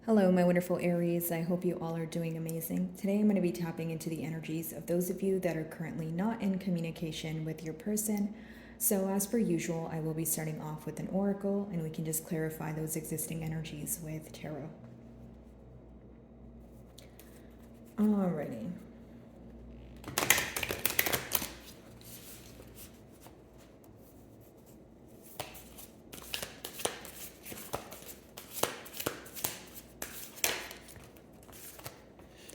Hello, my wonderful Aries. I hope you all are doing amazing. Today I'm going to be tapping into the energies of those of you that are currently not in communication with your person. So, as per usual, I will be starting off with an oracle and we can just clarify those existing energies with tarot. Alrighty.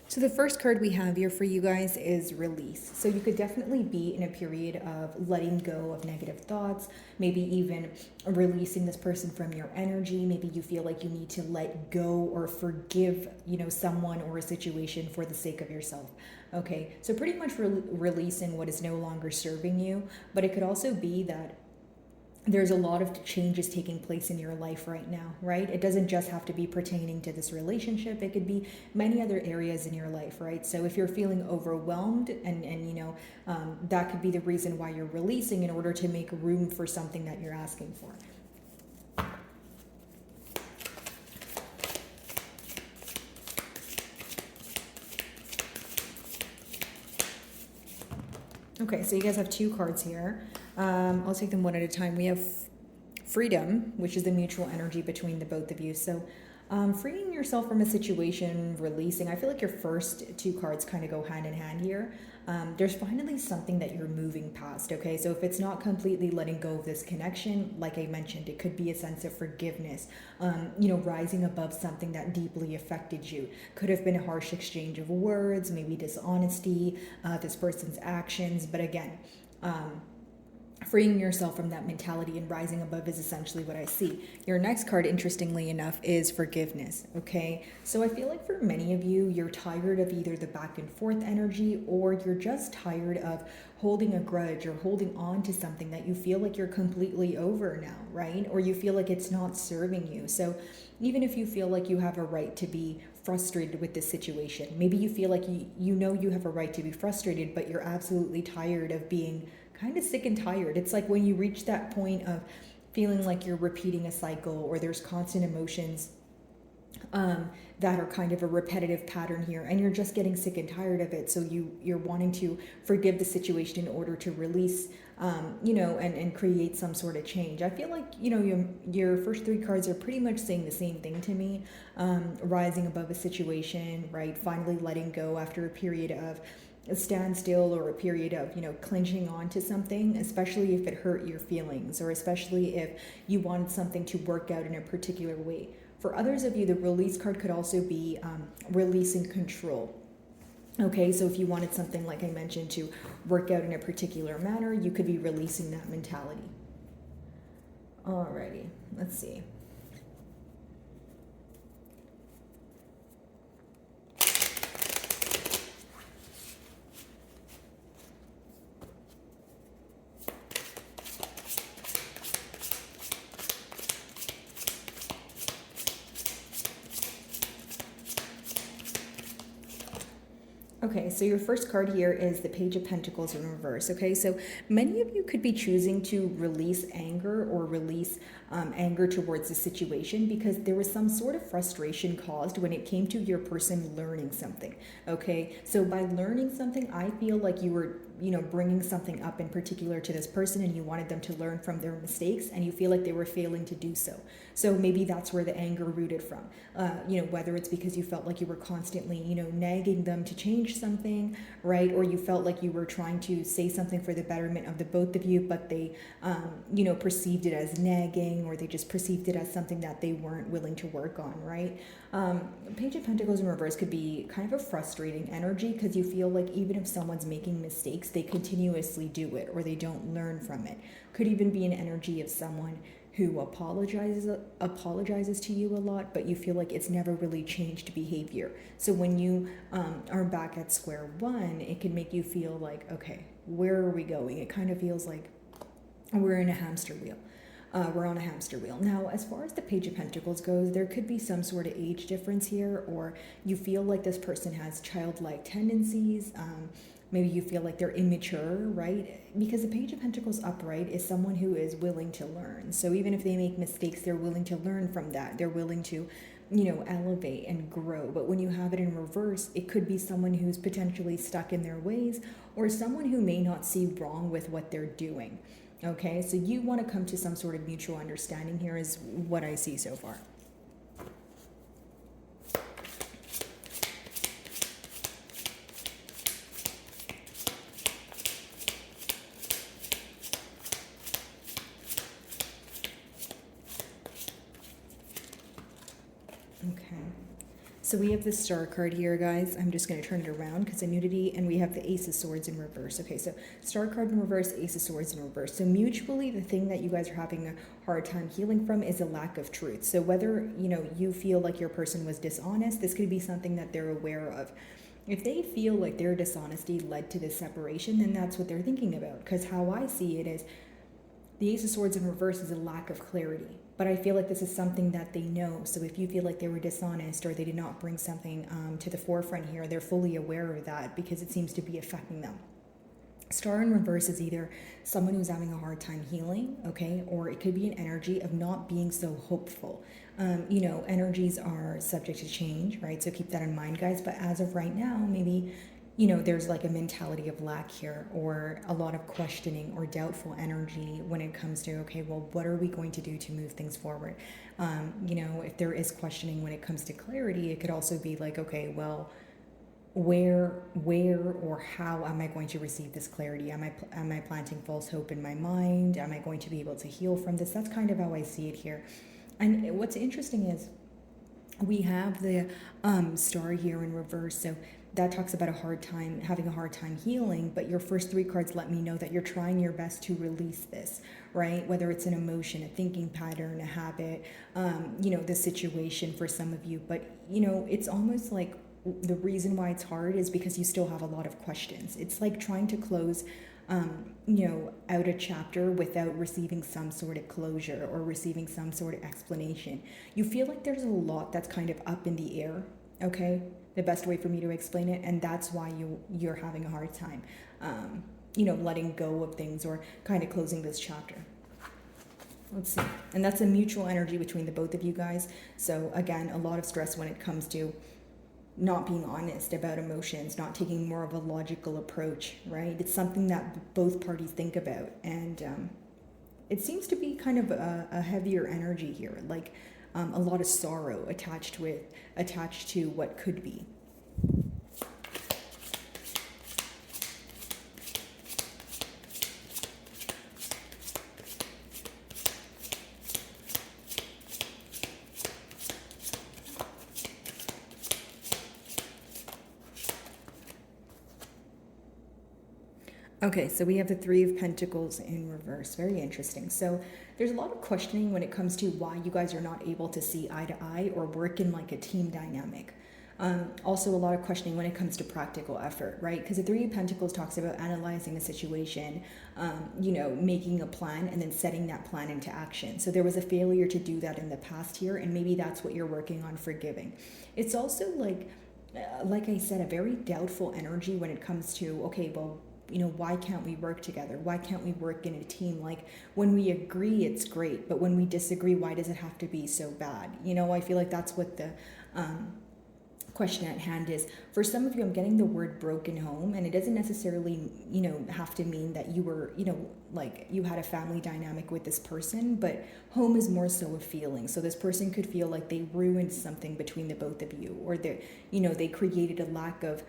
So the first card we have here for you guys is release. So you could definitely be in a period of letting go of negative thoughts, maybe even releasing this person from your energy. Maybe you feel like you need to let go or forgive, someone or a situation for the sake of yourself. Okay, so pretty much releasing what is no longer serving you, but it could also be that there's a lot of changes taking place in your life right now, right? It doesn't just have to be pertaining to this relationship. It could be many other areas in your life, right? So if you're feeling overwhelmed and that could be the reason why you're releasing in order to make room for something that you're asking for. Okay, so you guys have two cards here. I'll take them one at a time. We have freedom, which is the mutual energy between the both of you. So freeing yourself from a situation, releasing. I feel like your first two cards kind of go hand in hand here. There's finally something that you're moving past, okay? So if it's not completely letting go of this connection, like I mentioned, it could be a sense of forgiveness, rising above something that deeply affected you. Could have been a harsh exchange of words, maybe dishonesty, this person's actions, but again, freeing yourself from that mentality and rising above is essentially what I see. Your next card, interestingly enough, is forgiveness, okay? So I feel like for many of you, you're tired of either the back and forth energy or you're just tired of holding a grudge or holding on to something that you feel like you're completely over now, right? Or you feel like it's not serving you. So even if you feel like you have a right to be frustrated with this situation, maybe you feel like you have a right to be frustrated, but you're absolutely tired of being kind of sick and tired. It's like when you reach that point of feeling like you're repeating a cycle or there's constant emotions that are kind of a repetitive pattern here and you're just getting sick and tired of it. So you're wanting to forgive the situation in order to release, and create some sort of change. I feel like, your first three cards are pretty much saying the same thing to me. Rising above a situation, right? Finally letting go after a period of a standstill or a period of clenching on to something, especially if it hurt your feelings or especially if you wanted something to work out in a particular way. For others of you, the release card could also be releasing control. Okay, so if you wanted something, like I mentioned, to work out in a particular manner, you could be releasing that mentality. Alrighty, let's see. Okay, so your first card here is the Page of Pentacles in reverse. Okay, so many of you could be choosing to release anger or release anger towards the situation because there was some sort of frustration caused when it came to your person learning something. Okay, so by learning something, I feel like you were bringing something up in particular to this person and you wanted them to learn from their mistakes and you feel like they were failing to do so. So maybe that's where the anger rooted from. Whether it's because you felt like you were constantly, nagging them to change something, right? Or you felt like you were trying to say something for the betterment of the both of you, but they, perceived it as nagging or they just perceived it as something that they weren't willing to work on, right? Page of Pentacles in reverse could be kind of a frustrating energy because you feel like even if someone's making mistakes, they continuously do it or they don't learn from it. Could even be an energy of someone who apologizes to you a lot, but you feel like it's never really changed behavior. So when you are back at square one, it can make you feel like, okay, where are we going? It kind of feels like we're in a hamster wheel. We're on a hamster wheel. Now, as far as the Page of Pentacles goes, there could be some sort of age difference here, or you feel like this person has childlike tendencies. Maybe you feel like they're immature, right? Because the Page of Pentacles upright is someone who is willing to learn. So even if they make mistakes, they're willing to learn from that. They're willing to, elevate and grow. But when you have it in reverse, it could be someone who's potentially stuck in their ways, or someone who may not see wrong with what they're doing. Okay, so you want to come to some sort of mutual understanding here, is what I see so far. Okay, so we have the Star card here, guys. I'm just going to turn it around because of nudity, and we have the Ace of Swords in reverse. Okay, so Star card in reverse, Ace of Swords in reverse. So mutually, the thing that you guys are having a hard time healing from is a lack of truth. So whether, you feel like your person was dishonest, this could be something that they're aware of. If they feel like their dishonesty led to this separation, then that's what they're thinking about. Because how I see it is, the Ace of Swords in reverse is a lack of clarity. But I feel like this is something that they know. So if you feel like they were dishonest or they did not bring something to the forefront here, they're fully aware of that because it seems to be affecting them. Star in reverse is either someone who's having a hard time healing, okay, or it could be an energy of not being so hopeful. Energies are subject to change, right? So keep that in mind, guys. But as of right now, maybe there's like a mentality of lack here, or a lot of questioning or doubtful energy when it comes to, okay, well, what are we going to do to move things forward? If there is questioning when it comes to clarity, it could also be like, okay, well, where or how am I going to receive this clarity? Am I planting false hope in my mind? Am I going to be able to heal from this? That's kind of how I see it here. And what's interesting is we have the Star here in reverse. So that talks about having a hard time healing, but your first three cards let me know that you're trying your best to release this, right? Whether it's an emotion, a thinking pattern, a habit, the situation for some of you. But, it's almost like the reason why it's hard is because you still have a lot of questions. It's like trying to close out a chapter without receiving some sort of closure or receiving some sort of explanation. You feel like there's a lot that's kind of up in the air, okay? The best way for me to explain it, and that's why you're having a hard time, letting go of things or kind of closing this chapter. Let's see. And that's a mutual energy between the both of you guys. So again, a lot of stress when it comes to not being honest about emotions, not taking more of a logical approach, right? It's something that both parties think about. And it seems to be kind of a heavier energy here, like a lot of sorrow attached to what could be. Okay, so we have the Three of Pentacles in reverse. Very interesting. So there's a lot of questioning when it comes to why you guys are not able to see eye to eye or work in like a team dynamic. Also a lot of questioning when it comes to practical effort, right? Because the Three of Pentacles talks about analyzing a situation, making a plan and then setting that plan into action. So there was a failure to do that in the past here, and maybe that's what you're working on forgiving. It's also like I said, a very doubtful energy when it comes to, okay, well, why can't we work together? Why can't we work in a team? Like when we agree, it's great, but when we disagree, why does it have to be so bad? I feel like that's what the question at hand is. For some of you, I'm getting the word broken home, and it doesn't necessarily, have to mean that you were, like you had a family dynamic with this person, but home is more so a feeling. So this person could feel like they ruined something between the both of you, or they created a lack of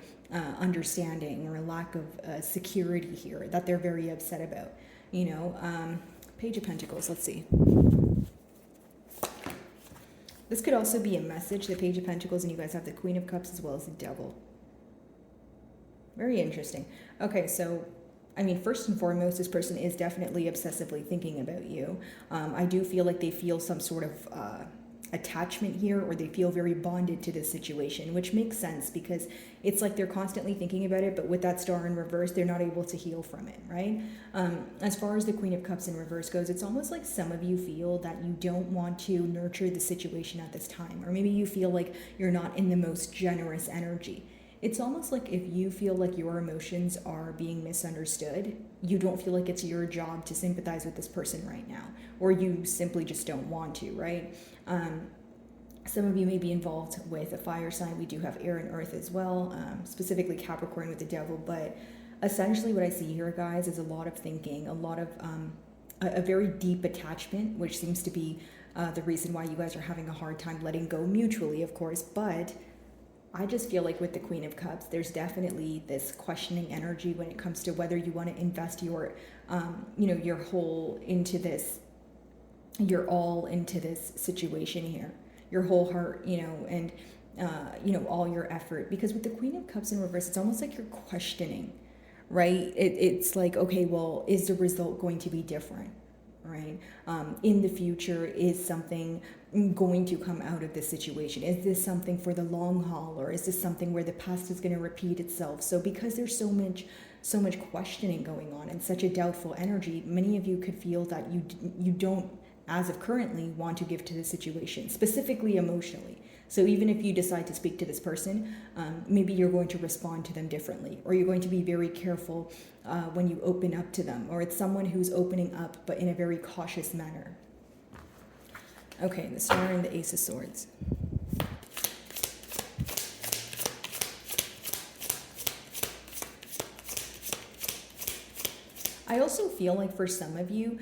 understanding or a lack of security here that they're very upset about. Page of Pentacles, let's see. This could also be a message, the Page of Pentacles, and you guys have the Queen of Cups as well as the Devil. Very interesting. Okay, so, first and foremost, this person is definitely obsessively thinking about you. I do feel like they feel some sort of attachment here, or they feel very bonded to this situation, which makes sense because it's like they're constantly thinking about it, but with that Star in reverse, they're not able to heal from it, right? As far as the Queen of Cups in reverse goes, it's almost like some of you feel that you don't want to nurture the situation at this time, or maybe you feel like you're not in the most generous energy. It's almost like if you feel like your emotions are being misunderstood, you don't feel like it's your job to sympathize with this person right now, or you simply just don't want to, right? Some of you may be involved with a fire sign. We do have air and earth as well, specifically Capricorn with the devil. But essentially what I see here, guys, is a lot of thinking, a lot of a very deep attachment, which seems to be the reason why you guys are having a hard time letting go mutually, of course. But I just feel like with the Queen of Cups, there's definitely this questioning energy when it comes to whether you want to invest your, your whole into this, your all into this situation here, your whole heart, and, all your effort. Because with the Queen of Cups in reverse, it's almost like you're questioning, right? It's like, okay, well, is the result going to be different? Right? In the future, is something going to come out of this situation? Is this something for the long haul, or is this something where the past is going to repeat itself? So because there's so much questioning going on and such a doubtful energy, many of you could feel that you don't, as of currently, want to give to the situation, specifically emotionally. So even if you decide to speak to this person, maybe you're going to respond to them differently, or you're going to be very careful when you open up to them, or it's someone who's opening up but in a very cautious manner. Okay, the Star and the Ace of Swords. I also feel like for some of you,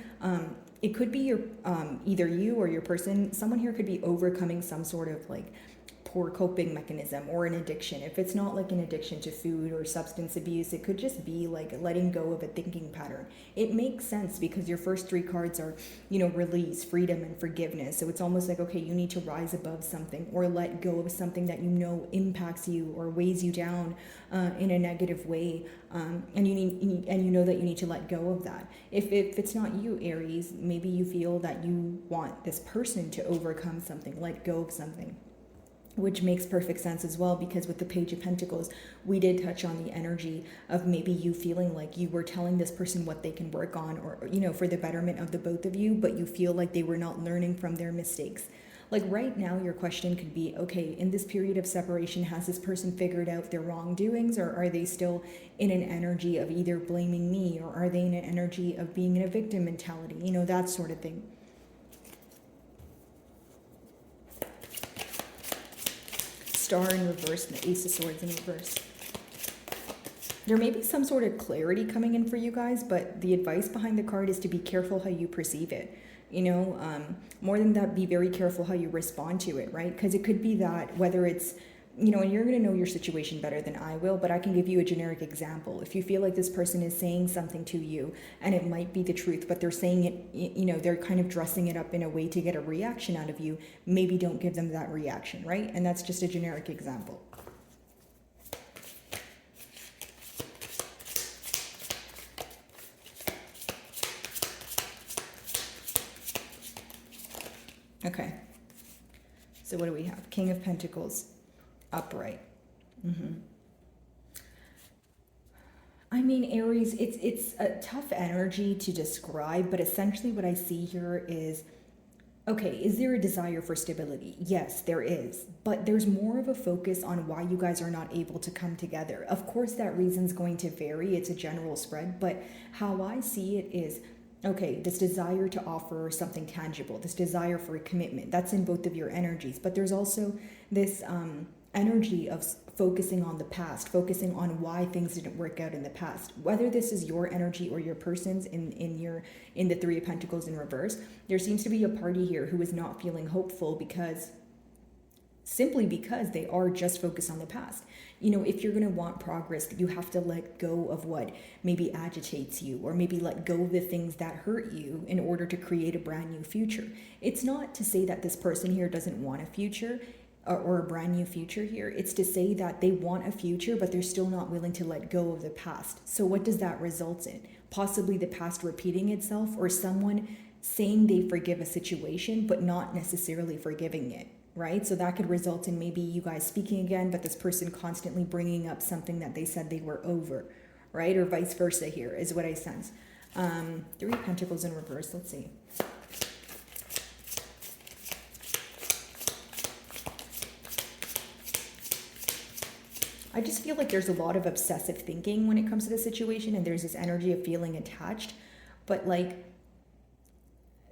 it could be your either you or your person, someone here could be overcoming some sort of like poor coping mechanism or an addiction. If it's not like an addiction to food or substance abuse, it could just be like letting go of a thinking pattern. It makes sense because your first three cards are, release, freedom, and forgiveness. So it's almost like, okay, you need to rise above something or let go of something that impacts you or weighs you down in a negative way. And you know that you need to let go of that. If it's not you, Aries, maybe you feel that you want this person to overcome something, let go of something, which makes perfect sense as well, because with the Page of Pentacles, we did touch on the energy of maybe you feeling like you were telling this person what they can work on, or, for the betterment of the both of you, but you feel like they were not learning from their mistakes. Like right now, your question could be, okay, in this period of separation, has this person figured out their wrongdoings, or are they still in an energy of either blaming me, or are they in an energy of being in a victim mentality, that sort of thing. Star in reverse and the Ace of Swords in reverse. There may be some sort of clarity coming in for you guys, but the advice behind the card is to be careful how you perceive it. More than that, be very careful how you respond to it, right? Because it could be that whether it's, and you're going to know your situation better than I will, but I can give you a generic example. If you feel like this person is saying something to you and it might be the truth, but they're saying it, they're kind of dressing it up in a way to get a reaction out of you, maybe don't give them that reaction, right? And that's just a generic example. Okay. So what do we have? King of Pentacles. Upright. I mean, Aries, it's a tough energy to describe, but essentially what I see here is, okay, is there a desire for stability? Yes, there is, but there's more of a focus on why you guys are not able to come together. Of course, that reason's going to vary. It's a general spread, but how I see it is, okay, this desire to offer something tangible, this desire for a commitment, that's in both of your energies, but there's also this energy of focusing on the past, focusing on why things didn't work out in the past. Whether this is your energy or your person's in the Three of Pentacles in reverse, there seems to be a party here who is not feeling hopeful simply because they are just focused on the past. If you're going to want progress, you have to let go of what maybe agitates you, or maybe let go of the things that hurt you in order to create a brand new future. It's not to say that this person here doesn't want a future or a brand new future here. It's to say that they want a future, but they're still not willing to let go of the past. So what does that result in? Possibly the past repeating itself, or someone saying they forgive a situation, but not necessarily forgiving it, right? So that could result in maybe you guys speaking again, but this person constantly bringing up something that they said they were over, right? Or vice versa here is what I sense. Three of Pentacles in reverse, let's see. I just feel like there's a lot of obsessive thinking when it comes to the situation, and there's this energy of feeling attached, but like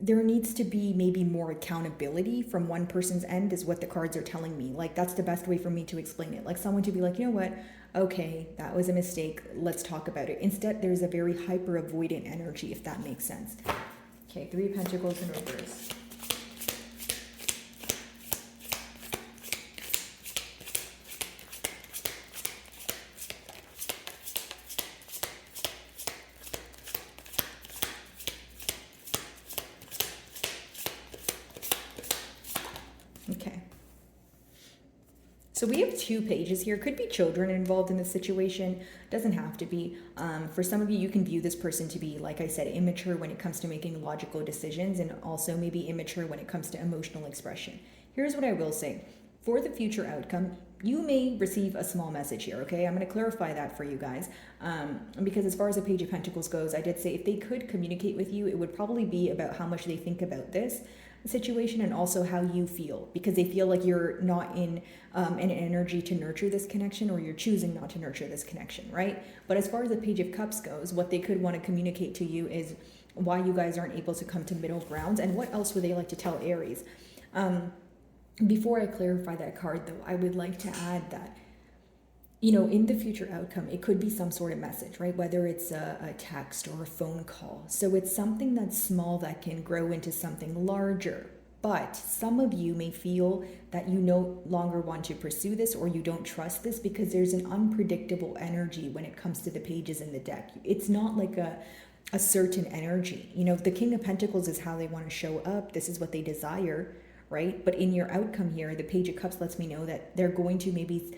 there needs to be maybe more accountability from one person's end, is what the cards are telling me. Like, that's the best way for me to explain it. Like, someone to be like, you know what, okay, that was a mistake, let's talk about it. Instead, there's a very hyper avoidant energy, if that makes sense. Okay, 3 of Pentacles in reverse. Okay. So we have 2 pages here. Could be children involved in this situation. Doesn't have to be. For some of you, you can view this person to be, like I said, immature when it comes to making logical decisions, and also maybe immature when it comes to emotional expression. Here's what I will say. For the future outcome, you may receive a small message here, okay? I'm going to clarify that for you guys. Because as far as the Page of Pentacles goes, I did say if they could communicate with you, it would probably be about how much they think about this situation and also how you feel, because they feel like you're not in an energy to nurture this connection, or you're choosing not to nurture this connection, right? But as far as the Page of Cups goes, what they could want to communicate to you is why you guys aren't able to come to middle grounds, and what else would they like to tell Aries. Before I clarify that card, though, I would like to add that, you know, in the future outcome, it could be some sort of message, right? Whether it's a text or a phone call. So it's something that's small that can grow into something larger. But some of you may feel that you no longer want to pursue this, or you don't trust this, because there's an unpredictable energy when it comes to the pages in the deck. It's not like a certain energy. You know, the King of Pentacles is how they want to show up. This is what they desire, right? But in your outcome here, the Page of Cups lets me know that they're going to maybe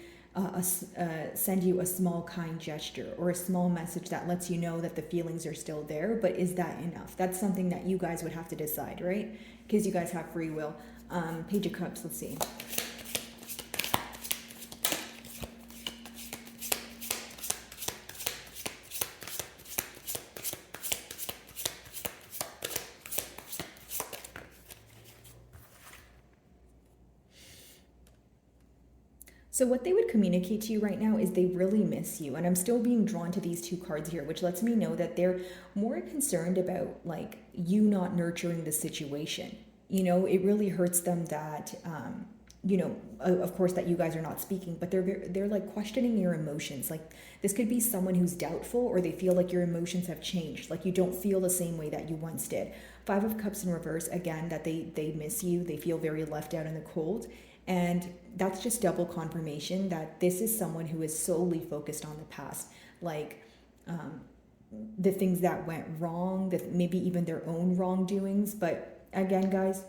send you a small kind gesture, or a small message that lets you know that the feelings are still there. But is that enough? That's something that you guys would have to decide, right? Because you guys have free will. Page of Cups, let's see. So what they would communicate to you right now is they really miss you. And I'm still being drawn to these 2 cards here, which lets me know that they're more concerned about, like, you not nurturing the situation. You know, it really hurts them that, you know, of course, that you guys are not speaking, but they're like questioning your emotions. Like, this could be someone who's doubtful, or they feel like your emotions have changed. Like, you don't feel the same way that you once did. 5 of Cups in reverse, again, that they miss you. They feel very left out in the cold. And that's just double confirmation that this is someone who is solely focused on the past, like the things that went wrong, that maybe even their own wrongdoings. But again, guys,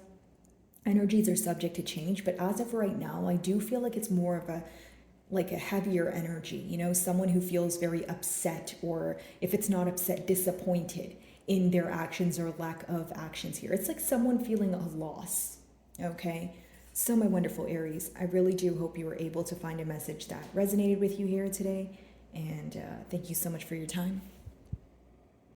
energies are subject to change. But as of right now, I do feel like it's more of a heavier energy, you know, someone who feels very upset, or if it's not upset, disappointed in their actions or lack of actions here. It's like someone feeling a loss, okay? So my wonderful Aries, I really do hope you were able to find a message that resonated with you here today. And thank you so much for your time.